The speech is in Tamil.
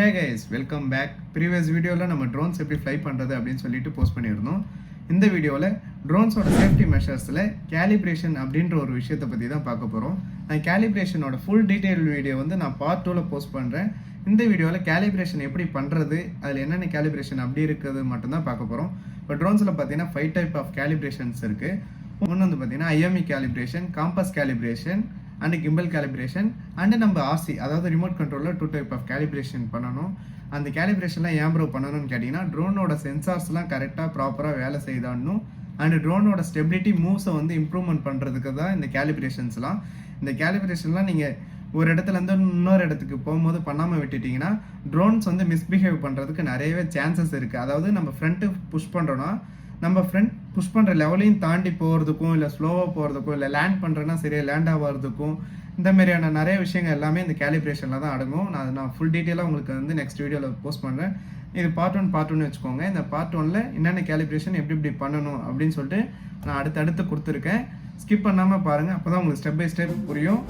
Hey guys, welcome back. Previous video la நம்ம drones எப்படி fly பண்றது அப்படினு சொல்லிட்டு போஸ்ட் பண்ணியிருந்தோம். இந்த வீடியோல drones ஓட சேஃப்டி மெஷர்ஸ்ல calibration அப்படின்ற ஒரு விஷயத்தை பத்தி தான் பார்க்க போறோம். நான் calibration ஓட full detail வீடியோ வந்து நான் part 2ல போஸ்ட் பண்றேன். இந்த வீடியோல calibration எப்படி பண்றது, அதுல என்னென்ன calibration அப்படி இருக்குது மட்டும் தான் பார்க்க போறோம். இப்போ dronesல பாத்தீங்கன்னா 5 type of calibrations இருக்கு. ஒன்னு வந்து பாத்தீங்கன்னா IME calibration, compass calibration and gimbal calibration and நம்ம RC அதாவது ரிமோட் கண்ட்ரோல்ல 2 type of calibration பண்ணனும். அந்த calibration ஏன் ப்ரோ பண்ணனும்னு கேட்டினா ட்ரோனோட சென்சார்ஸ்லாம் கரெக்ட்டா ப்ராப்பரா வேலை செய்தானணும் and ட்ரோனோட ஸ்டெபிலிட்டி மூவ்ஸை வந்து இம்ப்ரூவ்மென்ட் பண்றதுக்கு தான் இந்த calibrationsலாம். இந்த calibrationலாம் நீங்க ஒரு இடத்துல இருந்து இன்னொரு இடத்துக்கு போகும்போது பண்ணாம விட்டுட்டீங்கன்னா ட்ரோன்ஸ் வந்து மிஸ்பிஹேவ் பண்றதுக்கு நிறையவே சான்சஸ் இருக்கு. அதாவது நம்ம ஃப்ரண்ட் புஷ் பண்றோம்னா நம்ம ஃப்ரண்ட் புஷ் பண்ணுற லெவலையும் தாண்டி போகிறதுக்கும் இல்லை ஸ்லோவாக போகிறதுக்கும் இல்லை லேண்ட் பண்ணுறேன்னா சரியாக லேண்ட் ஆகிறதுக்கும் இந்த மாதிரியான நிறைய விஷயங்கள் எல்லாமே இந்த கேலிப்ரேஷனில் தான் அடங்கும். நான் ஃபுல் டீட்டெயிலாக உங்களுக்கு வந்து நெக்ஸ்ட் வீடியோவில் போஸ்ட் பண்ணுறேன். இது பார்ட் ஒன் வச்சுக்கோங்க. இந்த பார்ட் 1ல் என்னென்ன கேலிப்ரேஷன் எப்படி பண்ணணும் அப்படின்னு சொல்லிட்டு நான் அடுத்தடுத்து கொடுத்துருக்கேன். ஸ்கிப் பண்ணாமல் பாருங்கள், அப்போ தான் உங்களுக்கு ஸ்டெப் பை ஸ்டெப் புரியும்.